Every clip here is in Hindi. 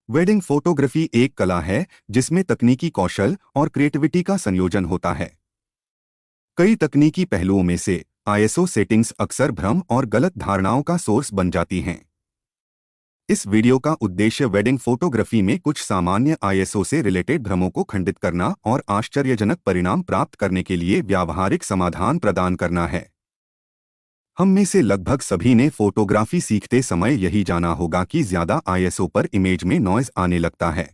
वेडिंग फोटोग्राफी एक कला है जिसमें तकनीकी कौशल और क्रिएटिविटी का संयोजन होता है। कई तकनीकी पहलुओं में से आईएसओ सेटिंग्स अक्सर भ्रम और गलत धारणाओं का सोर्स बन जाती हैं। इस वीडियो का उद्देश्य वेडिंग फोटोग्राफी में कुछ सामान्य आईएसओ से रिलेटेड भ्रमों को खंडित करना और आश्चर्यजनक परिणाम प्राप्त करने के लिए व्यावहारिक समाधान प्रदान करना है। हम में से लगभग सभी ने फोटोग्राफी सीखते समय यही जाना होगा कि ज्यादा आईएसओ पर इमेज में नॉइज आने लगता है।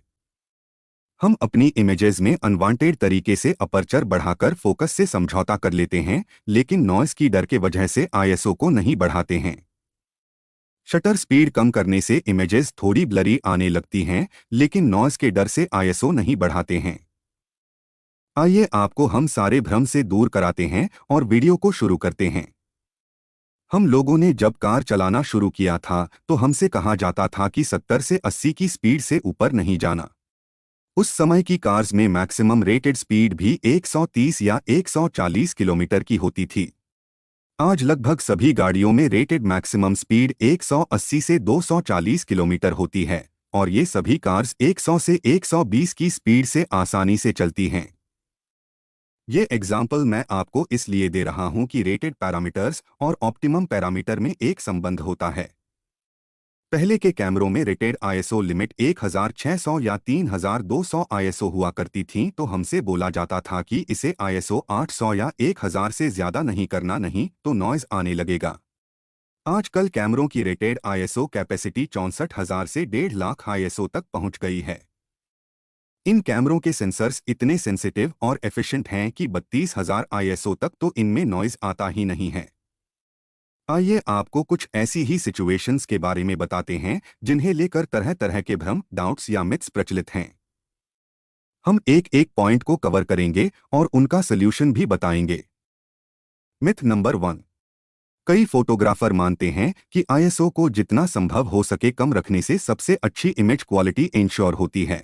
हम अपनी इमेजेस में अनवांटेड तरीके से अपर्चर बढ़ाकर फोकस से समझौता कर लेते हैं, लेकिन नॉइज की डर के वजह से आईएसओ को नहीं बढ़ाते हैं। शटर स्पीड कम करने से इमेजेस थोड़ी ब्लरी आने लगती हैं, लेकिन नॉइज के डर से आईएसओ नहीं बढ़ाते हैं। आइए आपको हम सारे भ्रम से दूर कराते हैं और वीडियो को शुरू करते हैं। हम लोगों ने जब कार चलाना शुरू किया था तो हमसे कहा जाता था कि 70 से 80 की स्पीड से ऊपर नहीं जाना। उस समय की कार्स में मैक्सिमम रेटेड स्पीड भी 130 या 140 किलोमीटर की होती थी। आज लगभग सभी गाड़ियों में रेटेड मैक्सिमम स्पीड 180 से 240 किलोमीटर होती है, और ये सभी कार्स 100 से 120 की स्पीड से आसानी से चलती हैं। ये एग्जाम्पल मैं आपको इसलिए दे रहा हूं कि रेटेड पैरामीटर्स और ऑप्टिमम पैरामीटर में एक संबंध होता है। पहले के कैमरों में रेटेड आईएसओ लिमिट 1600 या 3200 आईएसओ हुआ करती थी, तो हमसे बोला जाता था कि इसे आईएसओ 800 या 1000 से ज्यादा नहीं करना, नहीं तो नॉइज आने लगेगा। आजकल कैमरों की रेटेड आईएसओ कैपेसिटी 64,000 से 1.5 लाख आईएसओ तक पहुंच गई है। इन कैमरों के सेंसर्स इतने सेंसिटिव और एफिशिएंट हैं कि 32,000 आईएसओ तक तो इनमें नॉइज आता ही नहीं है। आइए आपको कुछ ऐसी ही सिचुएशंस के बारे में बताते हैं जिन्हें लेकर तरह तरह के भ्रम, डाउट्स या मिथ्स प्रचलित हैं। हम एक एक पॉइंट को कवर करेंगे और उनका सल्यूशन भी बताएंगे। Myth number 1। कई फोटोग्राफर मानते हैं कि आईएसओ को जितना संभव हो सके कम रखने से सबसे अच्छी इमेज क्वालिटी इंश्योर होती है।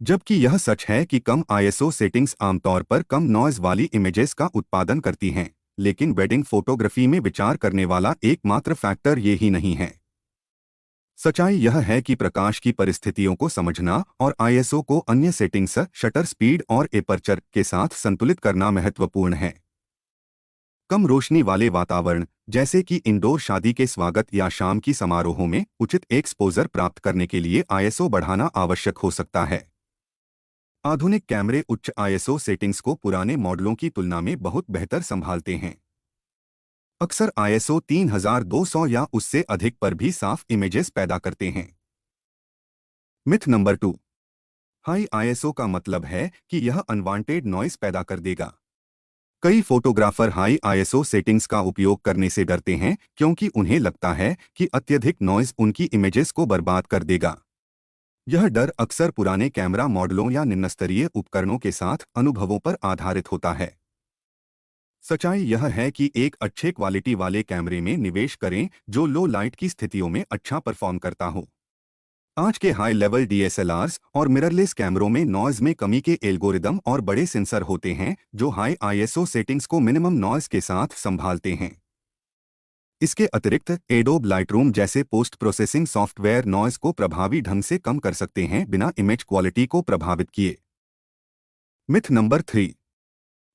जबकि यह सच है कि कम आईएसओ सेटिंग्स आमतौर पर कम नॉइज वाली इमेजेस का उत्पादन करती हैं, लेकिन वेडिंग फोटोग्राफी में विचार करने वाला एकमात्र फैक्टर ये ही नहीं है। सच्चाई यह है कि प्रकाश की परिस्थितियों को समझना और आईएसओ को अन्य सेटिंग्स, शटर स्पीड और एपर्चर के साथ संतुलित करना महत्वपूर्ण है। कम रोशनी वाले वातावरण, जैसे कि इंडोर शादी के स्वागत या शाम की समारोहों में उचित एक्सपोजर प्राप्त करने के लिए आईएसओ बढ़ाना आवश्यक हो सकता है। आधुनिक कैमरे उच्च आईएसओ सेटिंग्स को पुराने मॉडलों की तुलना में बहुत बेहतर संभालते हैं। अक्सर आईएसओ 3200 या उससे अधिक पर भी साफ इमेजेस पैदा करते हैं। Myth number 2। हाई आईएसओ का मतलब है कि यह अनवांटेड नॉइस पैदा कर देगा। कई फोटोग्राफर हाई आईएसओ सेटिंग्स का उपयोग करने से डरते हैं क्योंकि उन्हें लगता है कि अत्यधिक नॉइज उनकी इमेजेस को बर्बाद कर देगा। यह डर अक्सर पुराने कैमरा मॉडलों या निम्न स्तरीय उपकरणों के साथ अनुभवों पर आधारित होता है। सच्चाई यह है कि एक अच्छे क्वालिटी वाले कैमरे में निवेश करें जो लो लाइट की स्थितियों में अच्छा परफॉर्म करता हो। आज के हाई लेवल डीएसएलआरस और मिररलेस कैमरों में नॉइज में कमी के एल्गोरिदम और बड़े सेंसर होते हैं जो हाई आईएसओ सेटिंग्स को मिनिमम नॉइज के साथ संभालते हैं। इसके अतिरिक्त एडोब लाइटरूम जैसे पोस्ट प्रोसेसिंग सॉफ्टवेयर नॉइज को प्रभावी ढंग से कम कर सकते हैं बिना इमेज क्वालिटी को प्रभावित किए। Myth number 3।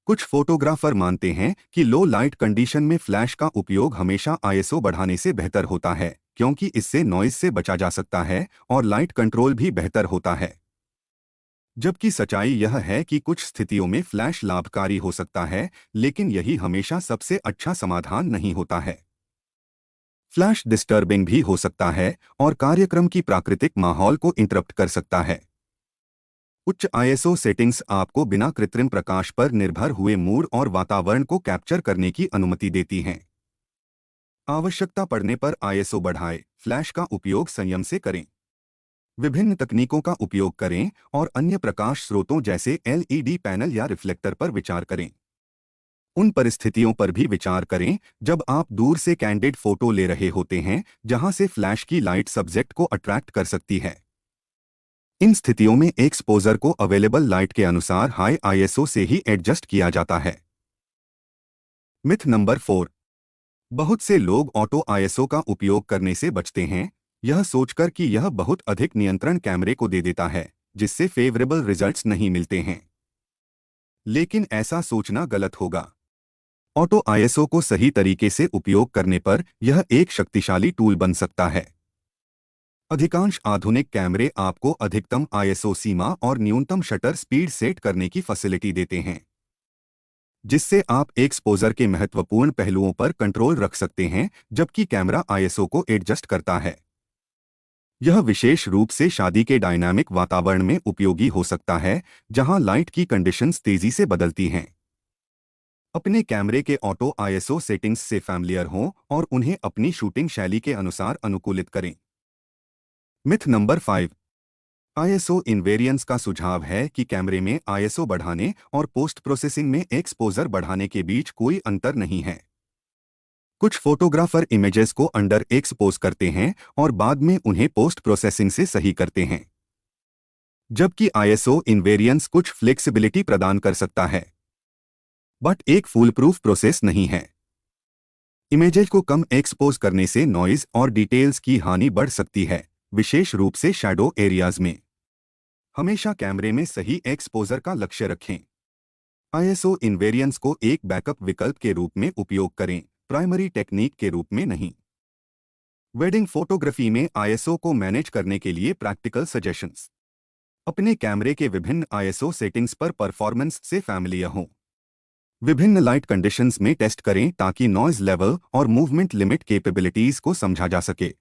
कुछ फोटोग्राफर मानते हैं कि लो लाइट कंडीशन में फ्लैश का उपयोग हमेशा आईएसओ बढ़ाने से बेहतर होता है, क्योंकि इससे नॉइज से बचा जा सकता है और लाइट कंट्रोल भी बेहतर होता है। जबकि सच्चाई यह है कि कुछ स्थितियों में फ्लैश लाभकारी हो सकता है, लेकिन यही हमेशा सबसे अच्छा समाधान नहीं होता है। फ्लैश डिस्टर्बिंग भी हो सकता है और कार्यक्रम की प्राकृतिक माहौल को इंटरप्ट कर सकता है। उच्च आईएसओ सेटिंग्स आपको बिना कृत्रिम प्रकाश पर निर्भर हुए मूड और वातावरण को कैप्चर करने की अनुमति देती हैं। आवश्यकता पड़ने पर आईएसओ बढ़ाएं, फ्लैश का उपयोग संयम से करें। विभिन्न तकनीकों का उपयोग करें और अन्य प्रकाश स्रोतों जैसे एलईडी पैनल या रिफ्लेक्टर पर विचार करें। उन परिस्थितियों पर भी विचार करें जब आप दूर से कैंडिड फोटो ले रहे होते हैं, जहां से फ्लैश की लाइट सब्जेक्ट को अट्रैक्ट कर सकती है। इन स्थितियों में एक्सपोजर को अवेलेबल लाइट के अनुसार हाई आईएसओ से ही एडजस्ट किया जाता है। Myth number 4। बहुत से लोग ऑटो आईएसओ का उपयोग करने से बचते हैं। यह सोचकर कि यह बहुत अधिक नियंत्रण कैमरे को दे देता है, जिससे फेवरेबल रिजल्ट्स नहीं मिलते हैं। लेकिन ऐसा सोचना गलत होगा। ऑटो आईएसओ को सही तरीके से उपयोग करने पर यह एक शक्तिशाली टूल बन सकता है। अधिकांश आधुनिक कैमरे आपको अधिकतम आईएसओ सीमा और न्यूनतम शटर स्पीड सेट करने की फैसिलिटी देते हैं, जिससे आप एक्सपोजर के महत्वपूर्ण पहलुओं पर कंट्रोल रख सकते हैं, जबकि कैमरा आईएसओ को एडजस्ट करता है। यह विशेष रूप से शादी के डायनामिक वातावरण में उपयोगी हो सकता है, जहां लाइट की कंडीशंस तेजी से बदलती हैं। अपने कैमरे के ऑटो आईएसओ सेटिंग्स से फैमिलियर हों और उन्हें अपनी शूटिंग शैली के अनुसार अनुकूलित करें। Myth number 5। आईएसओ इनवेरियंस का सुझाव है कि कैमरे में आईएसओ बढ़ाने और पोस्ट प्रोसेसिंग में एक्सपोजर बढ़ाने के बीच कोई अंतर नहीं है। कुछ फोटोग्राफर इमेजेस को अंडर एक्सपोज करते हैं और बाद में उन्हें पोस्ट प्रोसेसिंग से सही करते हैं, जबकि आईएसओ इनवेरियंस कुछ फ्लेक्सिबिलिटी प्रदान कर सकता है, बट एक फुल प्रूफ प्रोसेस नहीं है। इमेजेस को कम एक्सपोज करने से नॉइज और डिटेल्स की हानि बढ़ सकती है, विशेष रूप से शैडो एरियाज में। हमेशा कैमरे में सही एक्सपोजर का लक्ष्य रखें। आईएसओ इनवेरियंस को एक बैकअप विकल्प के रूप में उपयोग करें, प्राइमरी टेक्निक के रूप में नहीं। वेडिंग फोटोग्राफी में आईएसओ को मैनेज करने के लिए प्रैक्टिकल सजेशंस। अपने कैमरे के विभिन्न आईएसओ सेटिंग्स पर परफॉर्मेंस से फैमिलियर हों। विभिन्न लाइट कंडीशंस में टेस्ट करें ताकि नॉइज लेवल और मूवमेंट लिमिट कैपेबिलिटीज को समझा जा सके।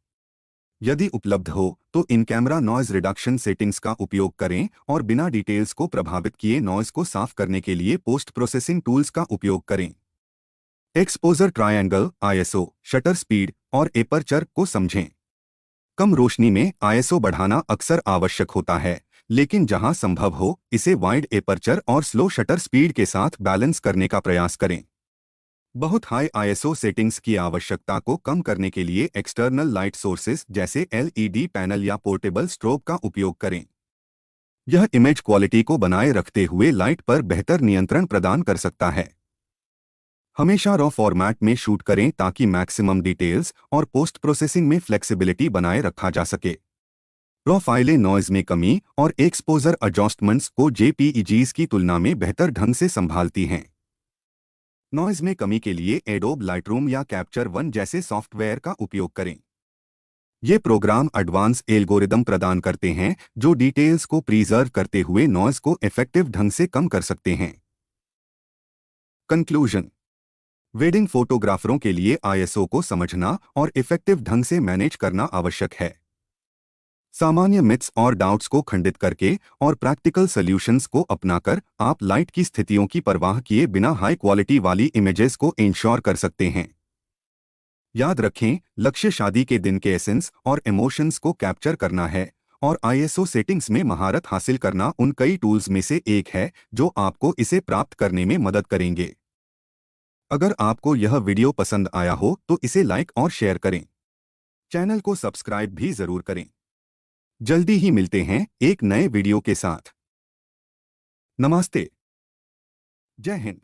यदि उपलब्ध हो तो in camera noise reduction settings का उपयोग करें और बिना डिटेल्स को प्रभावित किए नॉइज को साफ करने के लिए पोस्ट प्रोसेसिंग टूल्स का उपयोग करें। Exposure triangle, ISO, shutter speed और एपर्चर को समझें। कम रोशनी में आईएसओ बढ़ाना अक्सर आवश्यक होता है, लेकिन जहां संभव हो इसे वाइड एपर्चर और स्लो शटर स्पीड के साथ बैलेंस करने का प्रयास करें। बहुत हाई आईएसओ सेटिंग्स की आवश्यकता को कम करने के लिए एक्सटर्नल लाइट सोर्सेज जैसे एलईडी पैनल या पोर्टेबल स्ट्रोब का उपयोग करें। यह इमेज क्वालिटी को बनाए रखते हुए लाइट पर बेहतर नियंत्रण प्रदान कर सकता है। हमेशा रॉ फॉर्मेट में शूट करें ताकि मैक्सिमम डिटेल्स और पोस्ट प्रोसेसिंग में फ्लेक्सिबिलिटी बनाए रखा जा सके। रॉ फाइलें नॉइज में कमी और एक्सपोजर एडजस्टमेंट्स को जेपीईजीज की तुलना में बेहतर ढंग से संभालती हैं। नॉइज में कमी के लिए एडोब लाइटरूम या कैप्चर वन जैसे सॉफ्टवेयर का उपयोग करें। ये प्रोग्राम एडवांस एल्गोरिदम प्रदान करते हैं जो डिटेल्स को प्रिजर्व करते हुए नॉइज को इफेक्टिव ढंग से कम कर सकते हैं। कंक्लूजन। वेडिंग फोटोग्राफरों के लिए आईएसओ को समझना और इफेक्टिव ढंग से मैनेज करना आवश्यक है। सामान्य मिथ्स और डाउट्स को खंडित करके और प्रैक्टिकल सॉल्यूशंस को अपनाकर आप लाइट की स्थितियों की परवाह किए बिना हाई क्वालिटी वाली इमेजेस को इंश्योर कर सकते हैं। याद रखें, लक्ष्य शादी के दिन के एसेंस और इमोशंस को कैप्चर करना है और आईएसओ सेटिंग्स में महारत हासिल करना उन कई टूल्स में से एक है जो आपको इसे प्राप्त करने में मदद करेंगे। अगर आपको यह वीडियो पसंद आया हो तो इसे लाइक और शेयर करें। चैनल को सब्सक्राइब भी जरूर करें। जल्दी ही मिलते हैं एक नए वीडियो के साथ। नमस्ते। जय हिंद।